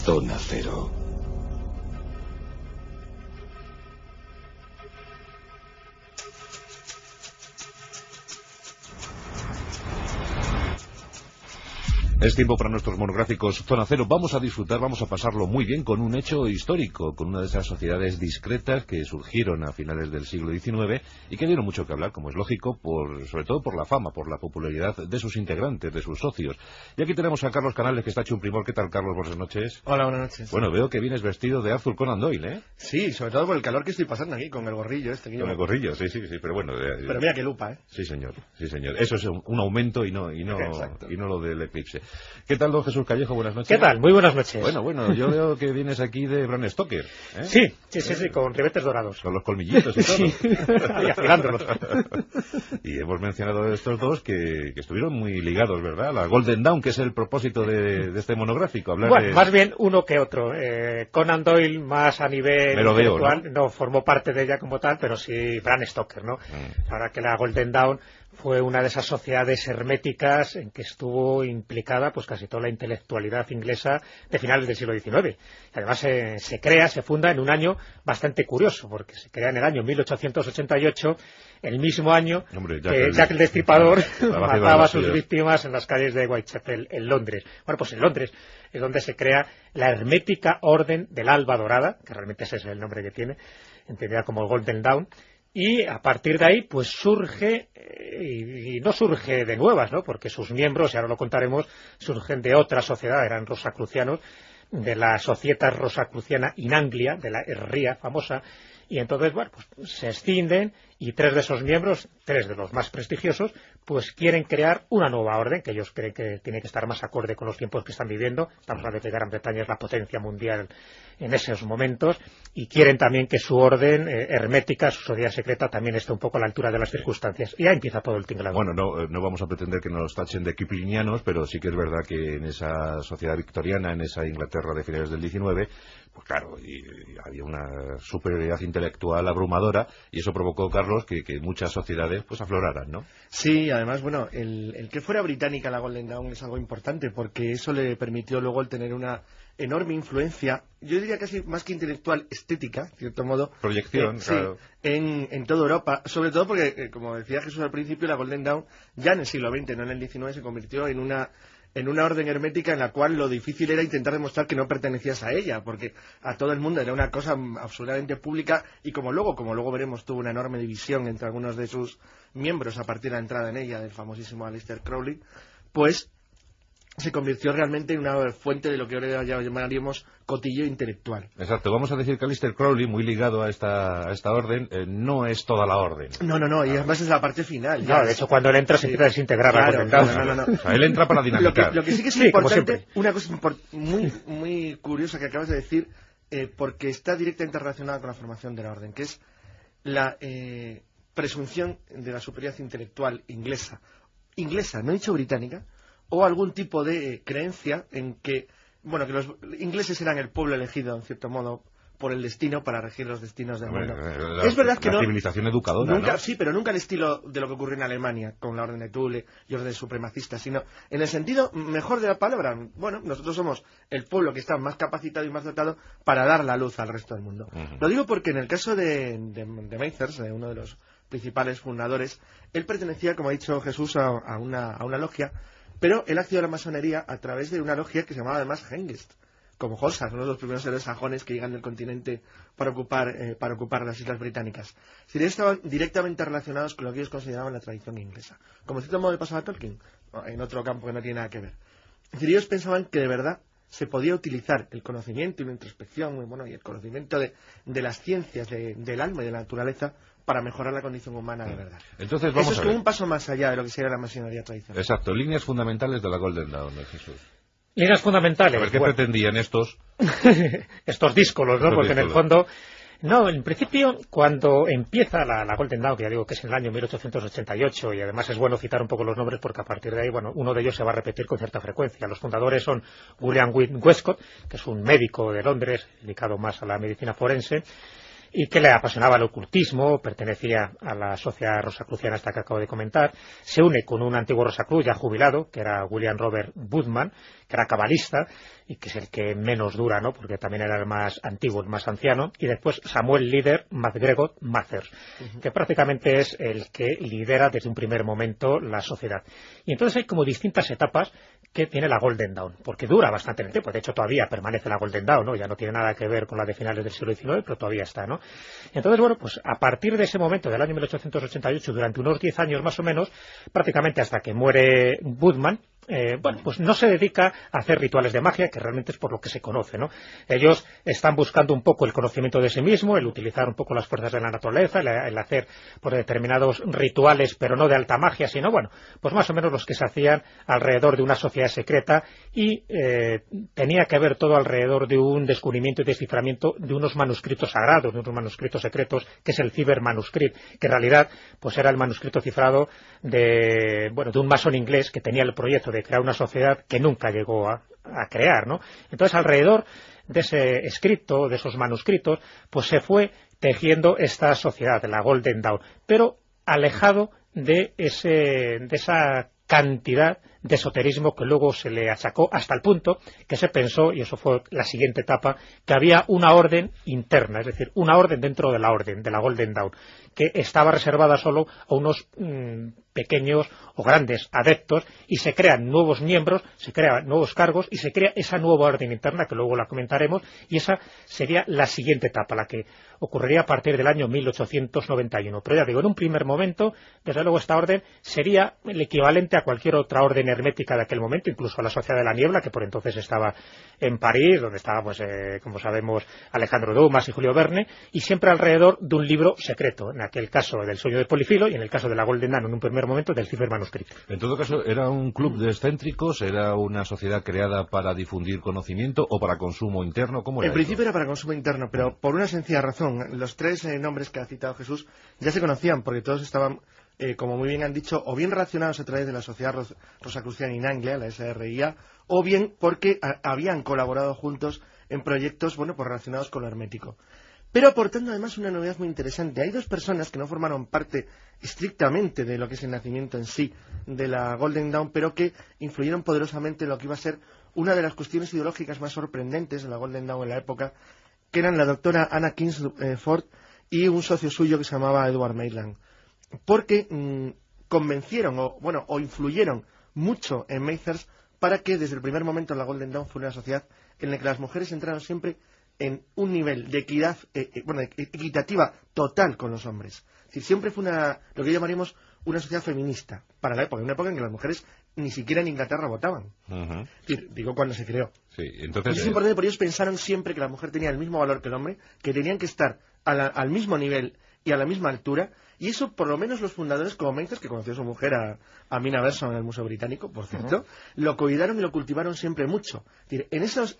Zona Cero. Es tiempo para nuestros monográficos Zona Cero. Vamos a disfrutar, vamos a pasarlo muy bien con un hecho histórico, con una de esas sociedades discretas que surgieron a finales del siglo XIX y que dieron mucho que hablar, como es lógico, sobre todo por la fama, por la popularidad de sus integrantes, de sus socios. Y aquí tenemos a Carlos Canales, que está hecho un primor. ¿Qué tal, Carlos? Buenas noches. Hola, buenas noches. Bueno, veo que vienes vestido de Arthur Conan Doyle, ¿eh? Sí, sobre todo por el calor que estoy pasando aquí, con el gorrillo este. Con el gorrillo, sí, pero bueno... Pero mira qué lupa, ¿eh? Sí, señor. Eso es un aumento y no lo del eclipse. ¿Qué tal, don Jesús Callejo? Buenas noches. ¿Qué tal? Muy buenas noches. Bueno, yo veo que vienes aquí de Bram Stoker, ¿eh? Sí, con ribetes dorados. Con los colmillitos y todo. Sí, y afilándolos. Y hemos mencionado estos dos que estuvieron muy ligados, ¿verdad? La Golden Dawn, que es el propósito de este monográfico. Más bien uno que otro. Conan Doyle, más a nivel intelectual, no formó parte de ella como tal, pero sí Bram Stoker, ¿no? Ahora que la Golden Dawn fue una de esas sociedades herméticas en que estuvo implicada pues casi toda la intelectualidad inglesa de finales del siglo XIX. Y además se funda en un año bastante curioso, porque se crea en el año 1888, el mismo año que Jack el Destripador mataba a sus víctimas en las calles de Whitechapel, en Londres. Bueno, pues en Londres es donde se crea la hermética Orden del Alba Dorada, que realmente ese es el nombre que tiene, entendida como el Golden Dawn. Y a partir de ahí, pues surge, y no surge de nuevas, ¿no? Porque sus miembros, y ahora lo contaremos, surgen de otra sociedad, eran rosacrucianos, de la Societas Rosacruciana in Anglia, de la herría famosa, y entonces, bueno, pues se escinden y tres de esos miembros, tres de los más prestigiosos, pues quieren crear una nueva orden que ellos creen que tiene que estar más acorde con los tiempos que están viviendo. Estamos hablando de que Gran Bretaña es la potencia mundial en esos momentos y quieren también que su orden hermética, su sociedad secreta, también esté un poco a la altura de las circunstancias. Y ya empieza todo el tinglado. Bueno, no vamos a pretender que nos tachen de kiplinianos, pero sí que es verdad que en esa sociedad victoriana, en esa Inglaterra de finales del XIX, pues claro, y había una superioridad intelectual abrumadora y eso provocó, Carlos, que muchas sociedades pues afloraran, ¿no? Sí, además, bueno, el que fuera británica la Golden Dawn es algo importante porque eso le permitió luego el tener una enorme influencia, yo diría casi más que intelectual, estética, de cierto modo. Proyección, claro. Sí, en toda Europa, sobre todo porque, como decía Jesús al principio, la Golden Dawn ya en el siglo XX, no en el XIX, se convirtió en una orden hermética en la cual lo difícil era intentar demostrar que no pertenecías a ella, porque a todo el mundo era una cosa absolutamente pública y como luego veremos, tuvo una enorme división entre algunos de sus miembros a partir de la entrada en ella del famosísimo Aleister Crowley, pues se convirtió realmente en una fuente de lo que ahora ya llamaríamos cotillo intelectual. Exacto, vamos a decir que Aleister Crowley, muy ligado a esta orden, no es toda la orden. No, y además es la parte final. No, de hecho, cuando él entra se empieza a desintegrar. Claro. O sea, él entra para dinamitar. Lo que sí que es importante, una cosa muy curiosa que acabas de decir, porque está directamente relacionada con la formación de la orden, que es la presunción de la superioridad intelectual inglesa, no he dicho británica, o algún tipo de creencia en que, bueno, que los ingleses eran el pueblo elegido, en cierto modo, por el destino para regir los destinos del mundo. Es verdad que la civilización educadora, nunca, ¿no? Sí, pero nunca al estilo de lo que ocurrió en Alemania con la Orden de Thule y órdenes supremacistas, sino en el sentido mejor de la palabra. Bueno, nosotros somos el pueblo que está más capacitado y más dotado para dar la luz al resto del mundo. Lo digo porque en el caso de Maethers, uno de los principales fundadores, él pertenecía, como ha dicho Jesús, a una logia, pero él accedió a la masonería a través de una logia que se llamaba además Hengist, como Holsa, uno de los primeros héroes sajones que llegan del continente para ocupar las islas británicas. Si estaban directamente relacionados con lo que ellos consideraban la tradición inglesa. Como cierto modo le pasaba a Tolkien, en otro campo que no tiene nada que ver. Es decir, ellos pensaban que de verdad se podía utilizar el conocimiento y la introspección, y el conocimiento de las ciencias, del alma y de la naturaleza para mejorar la condición humana de verdad. Entonces eso es como un paso más allá de lo que sería la masonería tradicional. Exacto, líneas fundamentales de la Golden Dawn, Jesús. Líneas fundamentales. A ver, ¿qué pretendían estos? Estos díscolos, ¿no? Porque en el fondo... No, en principio, cuando empieza la Golden Dawn, que ya digo que es en el año 1888, y además es bueno citar un poco los nombres porque a partir de ahí, bueno, uno de ellos se va a repetir con cierta frecuencia. Los fundadores son William Westcott, que es un médico de Londres, dedicado más a la medicina forense, y que le apasionaba el ocultismo, pertenecía a la sociedad rosacruciana esta que acabo de comentar, se une con un antiguo Rosacruz ya jubilado, que era William Robert Woodman, que era cabalista, y que es el que menos dura, ¿no?, porque también era el más antiguo, el más anciano, y después Samuel Leader MacGregor Mathers, que prácticamente es el que lidera desde un primer momento la sociedad. Y entonces hay como distintas etapas que tiene la Golden Dawn, porque dura bastante en el tiempo. De hecho, todavía permanece la Golden Dawn, ¿no? Ya no tiene nada que ver con la de finales del siglo XIX, pero todavía está, ¿no? Entonces, bueno, pues a partir de ese momento, del año 1888, durante unos 10 años más o menos, prácticamente hasta que muere Woodman, bueno, pues no se dedica a hacer rituales de magia, que realmente es por lo que se conoce, ¿no? Ellos están buscando un poco el conocimiento de sí mismo, el utilizar un poco las fuerzas de la naturaleza, el hacer por determinados rituales, pero no de alta magia, sino, bueno, pues más o menos los que se hacían alrededor de una sociedad secreta, y tenía que ver todo alrededor de un descubrimiento y desciframiento de unos manuscritos sagrados, de unos manuscritos secretos, que es el Cyber Manuscript, que en realidad pues era el manuscrito cifrado de un masón inglés que tenía el proyecto de crear una sociedad que nunca llegó a crear, ¿no? Entonces, alrededor de ese escrito, de esos manuscritos, pues se fue tejiendo esta sociedad, la Golden Dawn, pero alejado de esa cantidad de esoterismo que luego se le achacó, hasta el punto que se pensó, y eso fue la siguiente etapa, que había una orden interna, es decir, una orden dentro de la orden, de la Golden Dawn, que estaba reservada solo a unos pequeños o grandes adeptos, y se crean nuevos miembros, se crean nuevos cargos, y se crea esa nueva orden interna, que luego la comentaremos, y esa sería la siguiente etapa, la que ocurriría a partir del año 1891. Pero ya digo, en un primer momento, desde luego esta orden sería el equivalente a cualquier otra orden hermética de aquel momento, incluso a la Sociedad de la Niebla, que por entonces estaba en París, donde estaba, pues, como sabemos, Alejandro Dumas y Julio Verne, y siempre alrededor de un libro secreto, en aquel caso del Sueño de Polifilo, y en el caso de la Golden Dawn, en un primer momento, del Cyber Manuscript. En todo caso, ¿era un club de excéntricos? ¿Era una sociedad creada para difundir conocimiento o para consumo interno? ¿Cómo era? En principio era para consumo interno, pero por una sencilla razón. Los tres nombres que ha citado Jesús ya se conocían, porque todos estaban, como muy bien han dicho, o bien relacionados a través de la Sociedad Rosacruciana in Anglia, la SRIA, o bien porque habían colaborado juntos en proyectos, pues relacionados con lo hermético. Pero aportando además una novedad muy interesante. Hay dos personas que no formaron parte estrictamente de lo que es el nacimiento en sí de la Golden Dawn, pero que influyeron poderosamente en lo que iba a ser una de las cuestiones ideológicas más sorprendentes de la Golden Dawn en la época, que eran la doctora Anna Kingsford y un socio suyo que se llamaba Edward Maitland, porque convencieron o influyeron mucho en Mathers para que desde el primer momento la Golden Dawn fuera una sociedad en la que las mujeres entraron siempre en un nivel de equidad, equitativa total con los hombres. Es decir, siempre fue lo que llamaríamos una sociedad feminista para la época, una época en que las mujeres ni siquiera en Inglaterra votaban. Es decir, digo cuando se creó. Sí, entonces, y es importante, por ellos pensaron siempre que la mujer tenía el mismo valor que el hombre, que tenían que estar al mismo nivel y a la misma altura, y eso por lo menos los fundadores como Mathers, que conoció a su mujer, a Mina Berson, en el Museo Británico, por cierto, lo cuidaron y lo cultivaron siempre mucho. Es decir,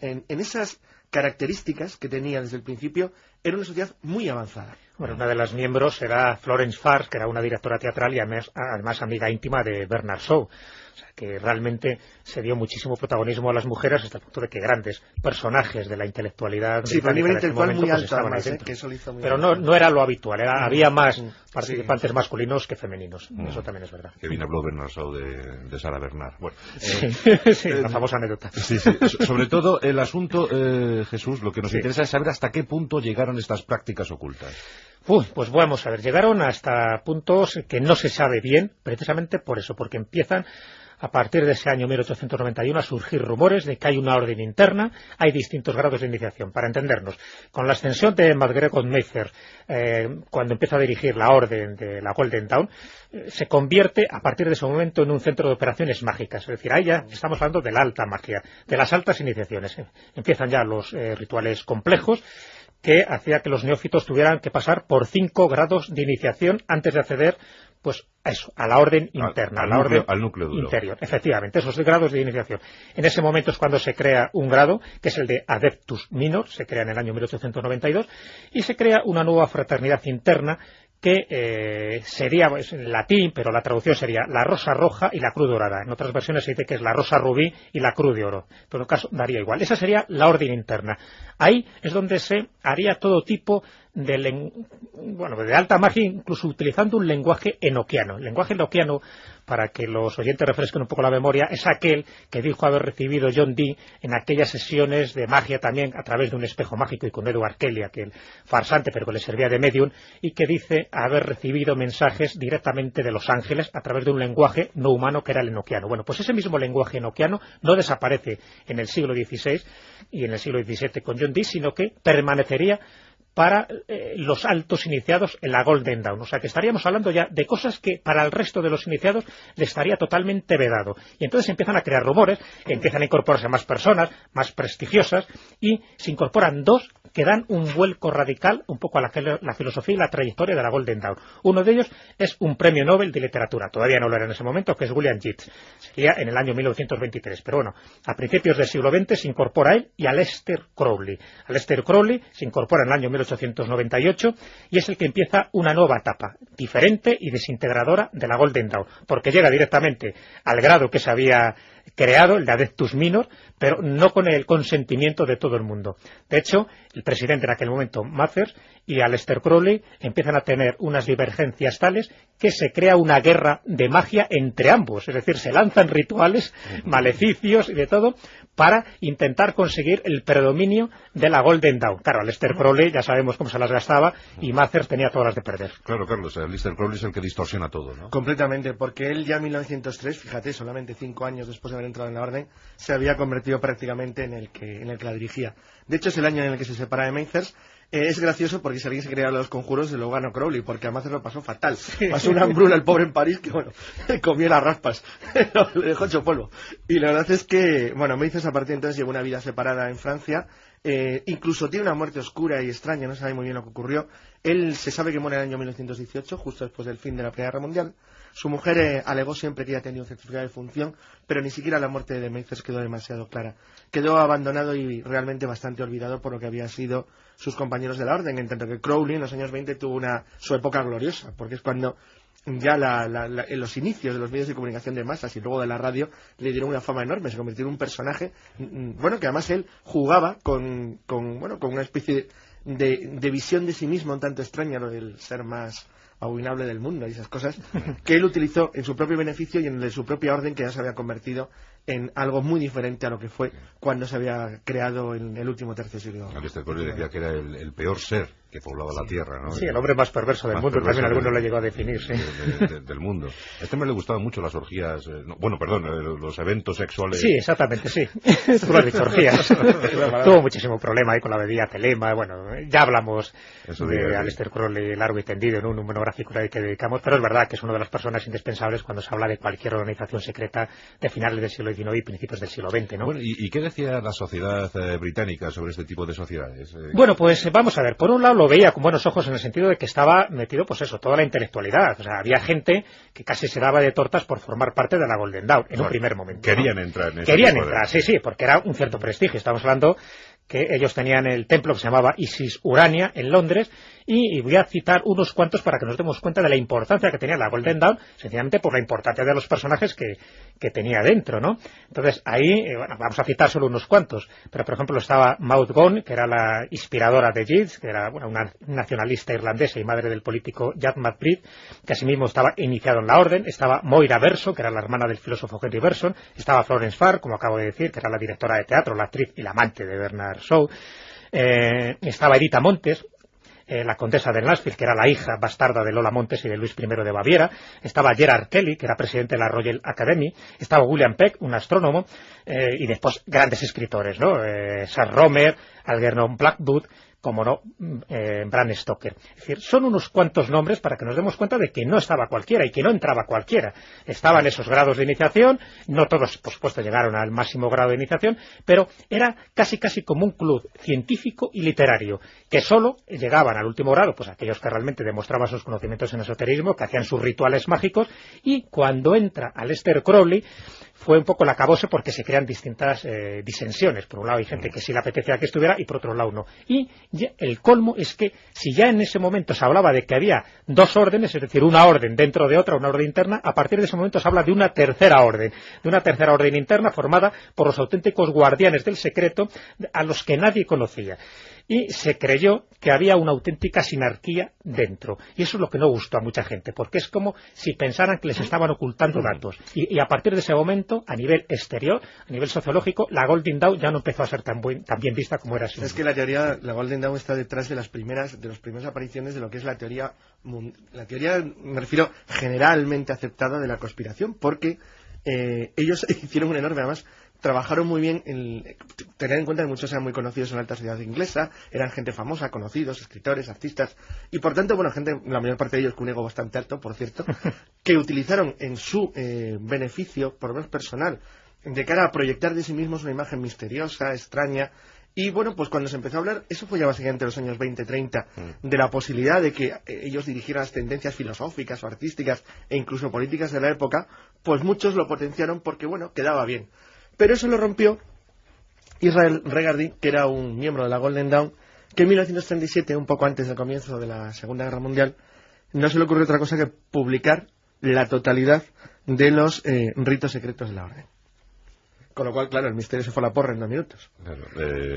en esas características que tenía desde el principio, era una sociedad muy avanzada. Bueno, una de las miembros era Florence Farr, que era una directora teatral y además amiga íntima de Bernard Shaw. O sea, que realmente se dio muchísimo protagonismo a las mujeres hasta el punto de que grandes personajes de la intelectualidad... Sí, pero a nivel intelectual muy pues alto, además, que eso lo hizo muy pero no era lo habitual, había más participantes masculinos que femeninos. Eso también es verdad. Que bien habló Bernard Shaw de Sarah Bernard. Bueno, sí, la famosa anécdota. Sí. Sobre todo el asunto, Jesús, lo que nos interesa es saber hasta qué punto llegaron estas prácticas ocultas. Pues vamos a ver, llegaron hasta puntos que no se sabe bien, precisamente por eso, porque empiezan a partir de ese año 1891 a surgir rumores de que hay una orden interna, hay distintos grados de iniciación. Para entendernos, con la ascensión de MacGregor Mathers, cuando empieza a dirigir la orden de la Golden Dawn, se convierte a partir de ese momento en un centro de operaciones mágicas. Es decir, ahí ya estamos hablando de la alta magia, de las altas iniciaciones. Empiezan ya los rituales complejos, que hacía que los neófitos tuvieran que pasar por 5 grados de iniciación antes de acceder, pues, a eso, a la orden interna, al núcleo duro. Interior. Efectivamente, esos grados de iniciación. En ese momento es cuando se crea un grado, que es el de Adeptus Minor, se crea en el año 1892, y se crea una nueva fraternidad interna, que sería en latín, pero la traducción sería la rosa roja y la cruz dorada. En otras versiones se dice que es la rosa rubí y la cruz de oro, pero en el caso daría igual. Esa sería la orden interna. Ahí es donde se haría todo tipo de alta magia, incluso utilizando un lenguaje enoquiano. El lenguaje enoquiano, para que los oyentes refresquen un poco la memoria, es aquel que dijo haber recibido John Dee en aquellas sesiones de magia también a través de un espejo mágico y con Edward Kelly, aquel farsante pero que le servía de medium, y que dice haber recibido mensajes directamente de los ángeles a través de un lenguaje no humano que era el enoquiano. Bueno, pues ese mismo lenguaje enoquiano no desaparece en el siglo XVI y en el siglo XVII con John Dee, sino que permanecería para los altos iniciados en la Golden Dawn. O sea que estaríamos hablando ya de cosas que para el resto de los iniciados le estaría totalmente vedado. Y entonces empiezan a crear rumores, empiezan a incorporarse más personas, más prestigiosas, y se incorporan dos que dan un vuelco radical un poco a la filosofía y la trayectoria de la Golden Dawn. Uno de ellos es un premio Nobel de literatura, todavía no lo era en ese momento, que es William Yeats. Sería en el año 1923. Pero bueno, a principios del siglo XX se incorpora él y Aleister Crowley. Aleister Crowley se incorpora en el año 1898 y es el que empieza una nueva etapa, diferente y desintegradora de la Golden Dawn, porque llega directamente al grado que se había creado, el de Adeptus Minor, pero no con el consentimiento de todo el mundo. De hecho, el presidente en aquel momento, Mather, y Aleister Crowley empiezan a tener unas divergencias tales que se crea una guerra de magia entre ambos, es decir, se lanzan rituales, maleficios y de todo para intentar conseguir el predominio de la Golden Dawn. Claro, Aleister Crowley ya sabemos cómo se las gastaba y Mather tenía todas las de perder. Claro, Carlos, Aleister Crowley es el que distorsiona todo, ¿no? Completamente, porque él ya en 1903, fíjate, solamente 5 años después de haber entrado en la orden, se había convertido prácticamente en el que la dirigía. De hecho, es el año en el que se separa de Mather. Es gracioso porque si alguien se creía los conjuros se lo ganó Crowley, porque además se lo pasó fatal. Pasó una hambruna el pobre en París que, bueno, comió las raspas, le dejó hecho polvo. Y la verdad es que, bueno, Mather a partir de entonces llevó una vida separada en Francia, incluso tiene una muerte oscura y extraña, no se sabe muy bien lo que ocurrió. Él se sabe que muere en el año 1918, justo después del fin de la Primera Guerra Mundial. Su mujer alegó siempre que ella tenía un certificado de función, pero ni siquiera la muerte de Mather quedó demasiado clara. Quedó abandonado y realmente bastante olvidado por lo que habían sido sus compañeros de la orden, en tanto que Crowley en los años 20 tuvo su época gloriosa, porque es cuando ya en los inicios de los medios de comunicación de masas y luego de la radio le dieron una fama enorme, se convirtió en un personaje, bueno, que además él jugaba con una especie de visión de sí mismo un tanto extraña, lo del ser más abominable del mundo y esas cosas, que él utilizó en su propio beneficio y en el de su propia orden, que ya se había convertido en algo muy diferente a lo que fue cuando se había creado en el último tercio siglo. Aleister Crowley decía que era el peor ser que poblaba la Tierra, ¿no? Sí, el hombre más perverso del mundo, también alguno le llegó a definir, sí. Del mundo. A este hombre le gustaban mucho las orgías, los eventos sexuales. Sí, exactamente, sí. Tú lo has dicho, orgías. Tuvo muchísimo problema ahí con la bebida telema, bueno, ya hablamos de Aleister Crowley largo y tendido en un monográfico que dedicamos, pero es verdad que es una de las personas indispensables cuando se habla de cualquier organización secreta de finales del siglo XIX y principios del siglo XX, ¿no? Bueno, ¿y qué decía la sociedad británica sobre este tipo de sociedades? Bueno, pues vamos a ver, por un lado lo veía con buenos ojos en el sentido de que estaba metido, pues eso, toda la intelectualidad. O sea, había gente que casi se daba de tortas por formar parte de la Golden Dawn en un primer momento. Querían entrar en eso. Querían entrar, sí, porque era un cierto prestigio. Estamos hablando que ellos tenían el templo que se llamaba Isis Urania en Londres, y voy a citar unos cuantos para que nos demos cuenta de la importancia que tenía la Golden Dawn, sencillamente por la importancia de los personajes que tenía dentro, ¿no? Entonces ahí, vamos a citar solo unos cuantos, pero por ejemplo estaba Maud Gonne, que era la inspiradora de Yeats, que era una nacionalista irlandesa y madre del político Jack McBride, que asimismo estaba iniciado en la orden. Estaba Moira Berson, que era la hermana del filósofo Henry Bergson. Estaba Florence Farr, como acabo de decir, que era la directora de teatro, la actriz y la amante de Bernard Shaw. Estaba Edita Montes, la condesa de Nashville, que era la hija bastarda de Lola Montes y de Luis I de Baviera. Estaba Gerard Kelly, que era presidente de la Royal Academy. Estaba William Peck, un astrónomo, y después grandes escritores, ¿no? Sir Romer, Algernon Blackwood, como no, Bram Stoker. Es decir, son unos cuantos nombres para que nos demos cuenta de que no estaba cualquiera y que no entraba cualquiera. Estaban esos grados de iniciación, no todos, por supuesto, llegaron al máximo grado de iniciación, pero era casi como un club científico y literario, que solo llegaban al último grado, pues aquellos que realmente demostraban sus conocimientos en esoterismo, que hacían sus rituales mágicos, y cuando entra Aleister Crowley, fue un poco el acabose porque se crean distintas disensiones. Por un lado hay gente que sí le apetecía que estuviera y por otro lado no. Y el colmo es que si ya en ese momento se hablaba de que había dos órdenes, es decir, una orden dentro de otra, una orden interna, a partir de ese momento se habla de una tercera orden interna formada por los auténticos guardianes del secreto a los que nadie conocía. Y se creyó que había una auténtica sinarquía dentro. Y eso es lo que no gustó a mucha gente, porque es como si pensaran que les estaban ocultando datos. Y a partir de ese momento, a nivel exterior, a nivel sociológico, la Golden Dawn ya no empezó a ser tan bien vista como era siempre. Es que la Golden Dawn está detrás de las primeras apariciones de lo que es la teoría, me refiero, generalmente aceptada de la conspiración, porque ellos hicieron un enorme, además, trabajaron muy bien tener en cuenta que muchos eran muy conocidos en la alta sociedad inglesa, eran gente famosa, conocidos, escritores, artistas, y por tanto, bueno, gente, la mayor parte de ellos con un ego bastante alto, por cierto, que utilizaron en su beneficio, por lo menos personal, de cara a proyectar de sí mismos una imagen misteriosa, extraña. Y bueno, pues cuando se empezó a hablar, eso fue ya básicamente en los años 20-30, de la posibilidad de que ellos dirigieran las tendencias filosóficas o artísticas e incluso políticas de la época, pues muchos lo potenciaron porque, bueno, quedaba bien. Pero eso lo rompió Israel Regardie, que era un miembro de la Golden Dawn, que en 1937, un poco antes del comienzo de la Segunda Guerra Mundial, no se le ocurrió otra cosa que publicar la totalidad de los ritos secretos de la orden. Con lo cual, claro, el misterio se fue a la porra en 2 minutos. Claro,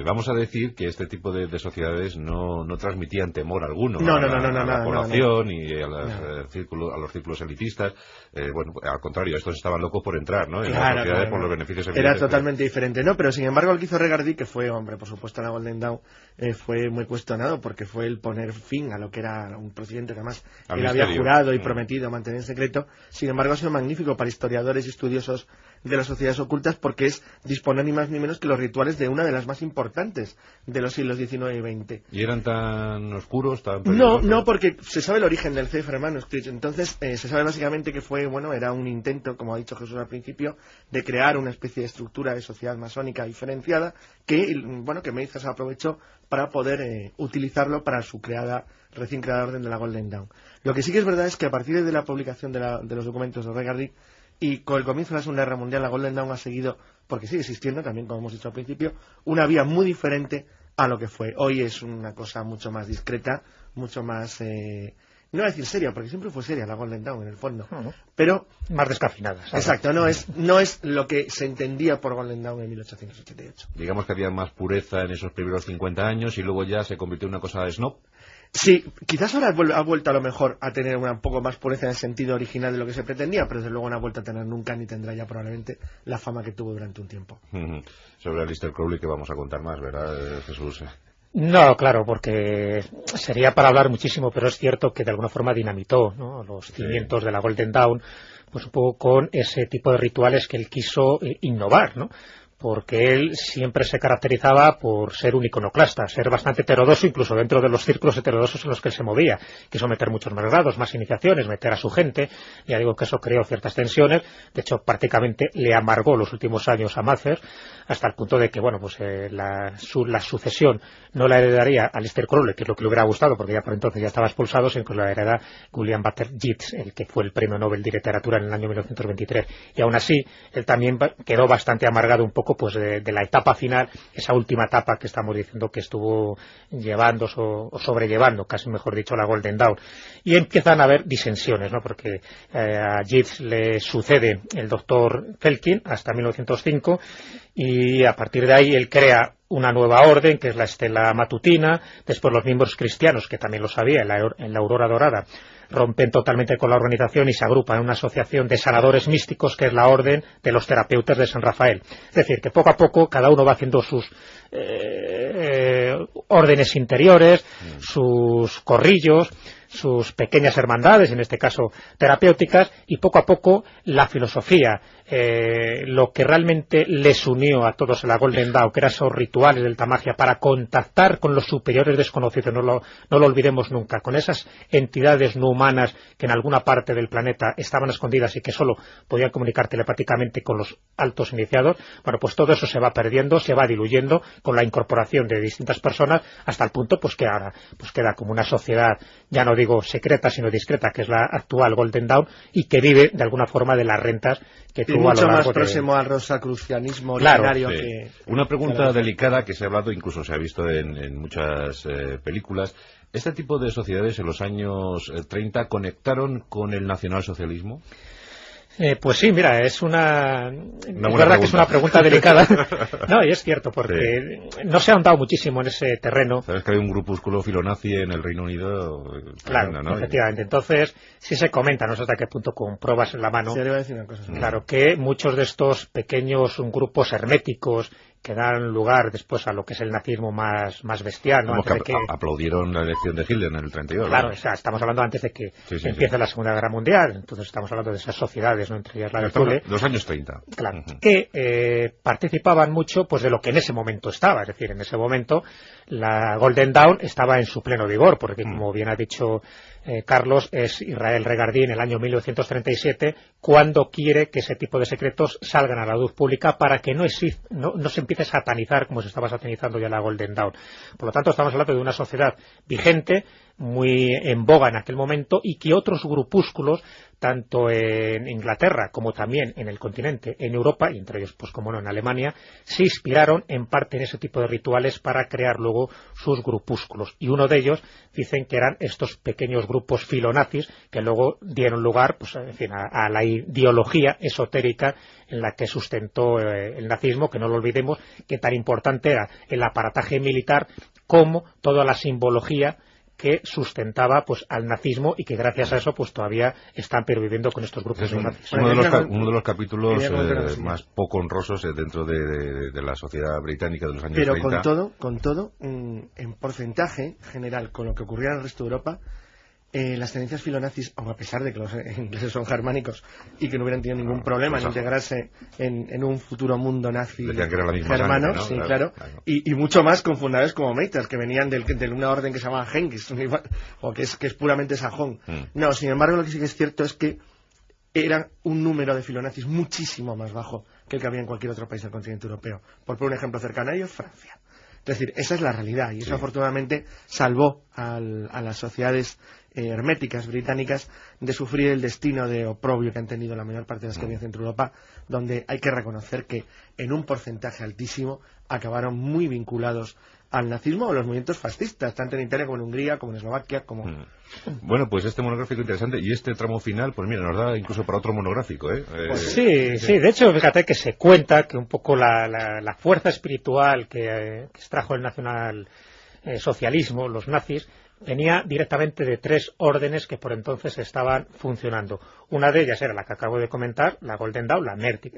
vamos a decir que este tipo de sociedades no transmitían temor alguno a la población y a los círculos elitistas. Bueno, al contrario, estos estaban locos por entrar, ¿no? En las sociedades por los beneficios evidentes. Era totalmente diferente, ¿no? Pero sin embargo, el que hizo Regardie, que fue, hombre, por supuesto, en la Golden Dawn, fue muy cuestionado porque fue el poner fin a lo que era un procedimiento que además él había jurado y prometido mantener en secreto. Sin embargo, ha sido magnífico para historiadores y estudiosos de las sociedades ocultas porque es disponer ni más ni menos que los rituales de una de las más importantes de los siglos XIX y XX. ¿Y eran tan oscuros, tan peligrosos? No, porque se sabe el origen del Sefer Manuscript. Entonces se sabe básicamente que fue, bueno, era un intento, como ha dicho Jesús al principio, de crear una especie de estructura de sociedad masónica diferenciada que, bueno, que Meizhas aprovechó para poder utilizarlo para su recién creada orden de la Golden Dawn. Lo que sí que es verdad es que a partir de la publicación de los documentos de Regardie y con el comienzo de la Segunda Guerra Mundial, la Golden Dawn ha seguido, porque sigue existiendo también, como hemos dicho al principio, una vía muy diferente a lo que fue. Hoy es una cosa mucho más discreta, mucho más, no voy a decir seria, porque siempre fue seria la Golden Dawn en el fondo, pero más descafinada. Exacto, no es lo que se entendía por Golden Dawn en 1888. Digamos que había más pureza en esos primeros 50 años y luego ya se convirtió en una cosa de snob. Sí, quizás ahora ha vuelto a lo mejor a tener un poco más pureza en el sentido original de lo que se pretendía, pero desde luego no ha vuelto a tener nunca ni tendrá ya probablemente la fama que tuvo durante un tiempo. Sobre Aleister Crowley que vamos a contar más, ¿verdad, Jesús? No, claro, porque sería para hablar muchísimo, pero es cierto que de alguna forma dinamitó, ¿no?, los cimientos de la Golden Dawn, pues un poco con ese tipo de rituales que él quiso innovar, ¿no? Porque él siempre se caracterizaba por ser un iconoclasta, ser bastante heterodoxo, incluso dentro de los círculos heterodoxos en los que él se movía. Quiso meter muchos más grados, más iniciaciones, meter a su gente. Ya digo que eso creó ciertas tensiones. De hecho, prácticamente le amargó los últimos años a Mather, hasta el punto de que, bueno, pues la sucesión no la heredaría Aleister Crowley, que es lo que le hubiera gustado, porque ya por entonces ya estaba expulsado, sino que la heredara William Butler Yeats, el que fue el premio Nobel de Literatura en el año 1923. Y aún así, él también quedó bastante amargado un poco pues de la etapa final, esa última etapa que estamos diciendo que estuvo llevando o sobrellevando, casi mejor dicho, la Golden Dawn. Y empiezan a haber disensiones, ¿no? Porque a Yeats le sucede el doctor Felkin hasta 1905 y a partir de ahí él crea una nueva orden, que es la Estela Matutina. Después los miembros cristianos, que también lo sabía, en la Aurora Dorada, rompen totalmente con la organización y se agrupan en una asociación de sanadores místicos, que es la Orden de los Terapeutas de San Rafael. Es decir, que poco a poco cada uno va haciendo sus órdenes interiores, sus corrillos, sus pequeñas hermandades, en este caso terapéuticas, y poco a poco la filosofía, lo que realmente les unió a todos en la Golden Dawn, que eran esos rituales del Tamagia para contactar con los superiores desconocidos, no lo olvidemos nunca, con esas entidades no humanas que en alguna parte del planeta estaban escondidas y que solo podían comunicar telepáticamente con los altos iniciados. Bueno, pues todo eso se va perdiendo, se va diluyendo con la incorporación de distintas personas, hasta el punto pues que ahora pues queda como una sociedad, ya no digo secreta sino discreta, que es la actual Golden Dawn, y que vive de alguna forma de las rentas que tuvo mucho a lo largo más próximo al rosacrucianismo originario. Claro, sí. Una pregunta delicada que se ha hablado, incluso se ha visto en muchas películas. ¿Este tipo de sociedades en los años 30 conectaron con el nacionalsocialismo? Pues sí, mira, es verdad pregunta. Que es una pregunta delicada. No, y es cierto, porque no se ha ahondado muchísimo en ese terreno. Sabes que hay un grupúsculo filonazi en el Reino Unido. Claro, ¿no? Efectivamente. Entonces, sí se comenta, no sé hasta qué punto con pruebas en la mano. Sí, le voy a decir una cosa. Claro, que muchos de estos pequeños grupos herméticos que dan lugar después a lo que es el nazismo más bestial, ¿no? Aplaudieron la elección de Hitler en el 32. Claro, ¿no? O sea, estamos hablando antes de que empiece la Segunda Guerra Mundial, entonces estamos hablando de esas sociedades, ¿no? Entre ellas la de Thule. Los años 30. Claro, que participaban mucho pues de lo que en ese momento estaba, es decir, en ese momento la Golden Dawn estaba en su pleno vigor, porque como bien ha dicho Carlos, es Israel Regardie en el año 1937 cuando quiere que ese tipo de secretos salgan a la luz pública para que no se empiece a satanizar como se estaba satanizando ya la Golden Dawn. Por lo tanto, estamos hablando de una sociedad vigente, muy en boga en aquel momento, y que otros grupúsculos, tanto en Inglaterra como también en el continente, en Europa, y entre ellos, pues como no, en Alemania, se inspiraron en parte en ese tipo de rituales para crear luego sus grupúsculos. Y uno de ellos dicen que eran estos pequeños grupos filonazis que luego dieron lugar, pues, en fin, a la ideología esotérica en la que sustentó el nazismo, que no lo olvidemos, que tan importante era el aparataje militar como toda la simbología que sustentaba pues al nazismo y que gracias a eso pues todavía están perviviendo con estos grupos nazis. Uno de los capítulos más poco honrosos dentro de la sociedad británica de los años 30. Pero con todo, en porcentaje general, con lo que ocurría en el resto de Europa, las tendencias filonazis, aun a pesar de que los ingleses son germánicos y que no hubieran tenido ningún problema en integrarse en un futuro mundo nazi germano, ¿no? Sí, claro. Y mucho más con fundadores como Meiters, que venían de una orden que se llamaba Genghis, o que es puramente sajón. No, sin embargo, lo que sí que es cierto es que era un número de filonazis muchísimo más bajo que el que había en cualquier otro país del continente europeo. Por poner un ejemplo cercano a ellos, Francia. Es decir, esa es la realidad, y eso afortunadamente salvó a las sociedades herméticas británicas de sufrir el destino de oprobio que han tenido la mayor parte de las que había en Centro Europa, donde hay que reconocer que en un porcentaje altísimo acabaron muy vinculados al nazismo o los movimientos fascistas, tanto en Italia como en Hungría, como en Eslovaquia, como... Bueno, pues este monográfico interesante, y este tramo final, pues mira, nos da incluso para otro monográfico, ¿eh? Sí, de hecho, fíjate que se cuenta que un poco la fuerza espiritual que extrajo el nacional socialismo, los nazis, venía directamente de tres órdenes que por entonces estaban funcionando. Una de ellas era la que acabo de comentar, la Golden Dawn, la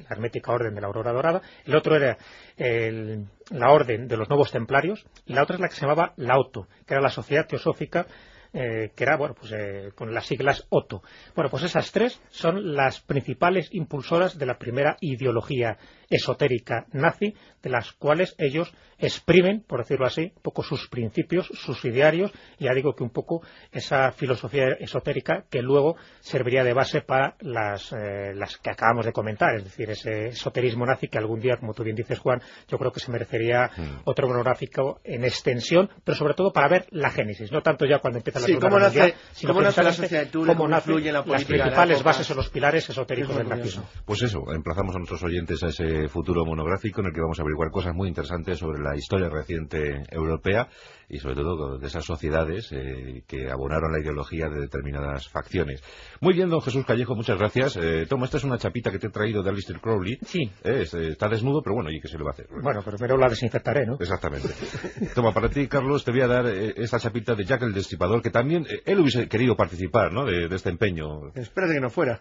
hermética orden de la Aurora Dorada. El otro era la orden de los Nuevos Templarios, y la otra es la que se llamaba la Otto, que era la Sociedad Teosófica, que era, bueno, pues con las siglas Otto. Bueno, pues esas tres son las principales impulsoras de la primera ideología esotérica nazi, de las cuales ellos exprimen, por decirlo así, un poco sus principios, sus idearios, y ya digo que un poco esa filosofía esotérica que luego serviría de base para las que acabamos de comentar, es decir, ese esoterismo nazi que algún día, como tú bien dices, Juan, yo creo que se merecería otro monográfico en extensión, pero sobre todo para ver la génesis, no tanto ya cuando empieza la Segunda Guerra Mundial, sino cómo nace la sociedad de Thule, cómo nace las principales bases o los pilares esotéricos del nazismo. Pues eso, emplazamos a nuestros oyentes a ese futuro monográfico en el que vamos a averiguar cosas muy interesantes sobre la historia reciente europea y sobre todo de esas sociedades que abonaron la ideología de determinadas facciones. Muy bien, don Jesús Callejo, muchas gracias. Toma, esta es una chapita que te he traído de Aleister Crowley. Sí. Está desnudo, pero bueno, ¿y qué se le va a hacer? Bueno, pero primero la desinfectaré, ¿no? Exactamente. Toma, para ti, Carlos, te voy a dar esta chapita de Jack el Destripador, que también él hubiese querido participar, ¿no?, de este empeño. Espérate que no fuera.